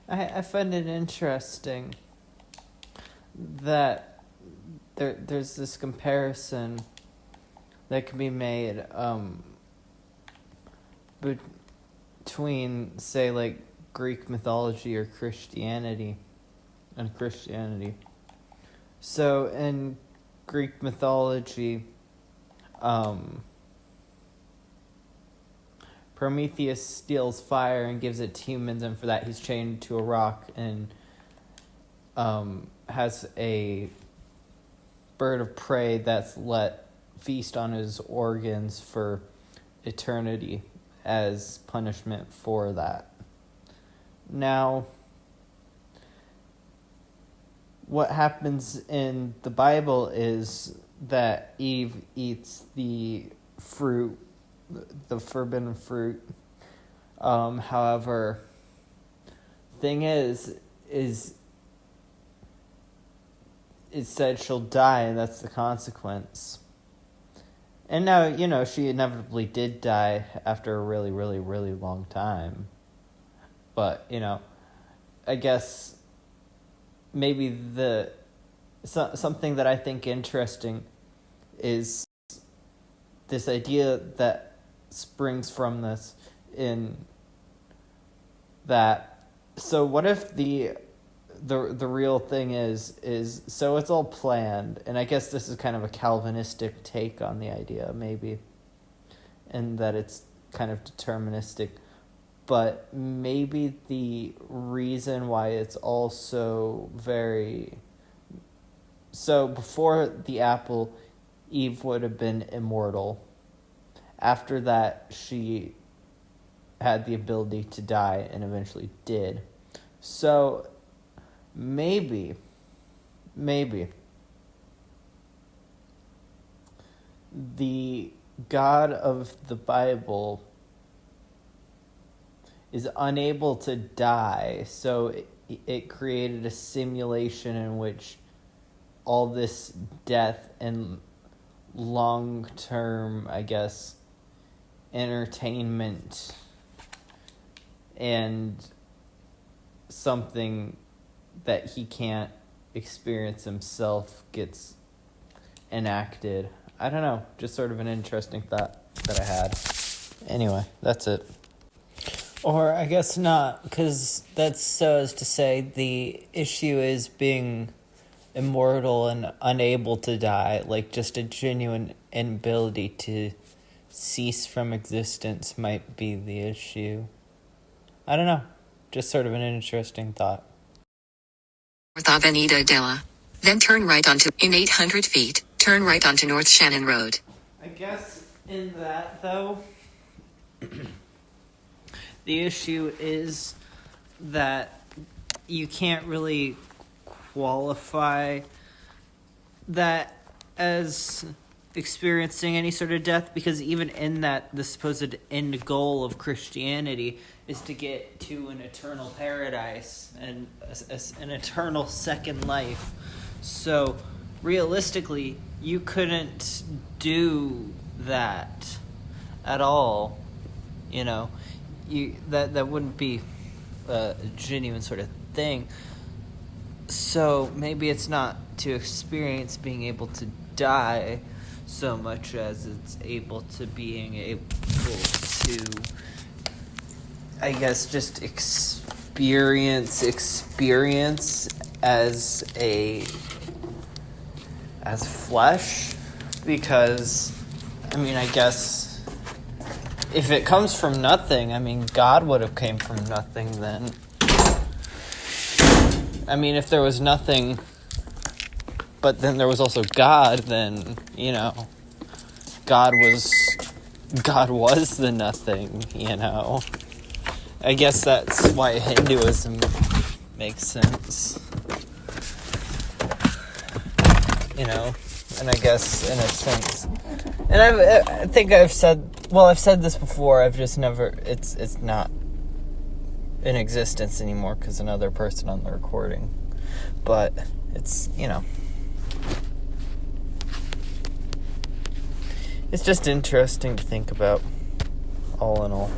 I find it interesting that there's this comparison that can be made between, say, like Greek mythology or Christianity and Christianity. So in Greek mythology, Prometheus steals fire and gives it to humans, and for that he's chained to a rock and has a bird of prey that's let feast on his organs for eternity as punishment for that. Now, what happens in the Bible is that Eve eats the fruit, the forbidden fruit. However, thing is it said she'll die, and that's the consequence. And now, she inevitably did die after a really, really, really long time. But, I guess maybe something that I think interesting is this idea that springs from this in that, so what if the real thing is so it's all planned, and I guess this is kind of a Calvinistic take on the idea, maybe, and that it's kind of deterministic, but maybe the reason why it's also so before the apple, Eve would have been immortal. After that, she had the ability to die and eventually did. So maybe the God of the Bible is unable to die, so it created a simulation in which all this death and long-term, I guess, entertainment and something that he can't experience himself gets enacted. I don't know, just sort of an interesting thought that I had. Anyway, that's it. Or I guess not, because that's so as to say the issue is being immortal and unable to die, like just a genuine inability to cease from existence might be the issue. I don't know, just sort of an interesting thought. North Avenida Della. Then turn right onto, in 800 feet, turn right onto North Shannon Road. I guess in that, though, the issue is that you can't really qualify that as experiencing any sort of death, because even in that, the supposed end goal of Christianity is to get to an eternal paradise and an eternal second life. So realistically, you couldn't do that at all. That wouldn't be a genuine sort of thing. So maybe it's not to experience being able to die so much as it's being able to, I guess, just experience as flesh, because I guess if it comes from nothing, God would have came from nothing then. If there was nothing, but then there was also God, then, God was the nothing, I guess that's why Hinduism makes sense. And I guess in a sense, and I think I've said this before, I've just never, it's not in existence anymore because another person on the recording, but it's, it's just interesting to think about, all in all.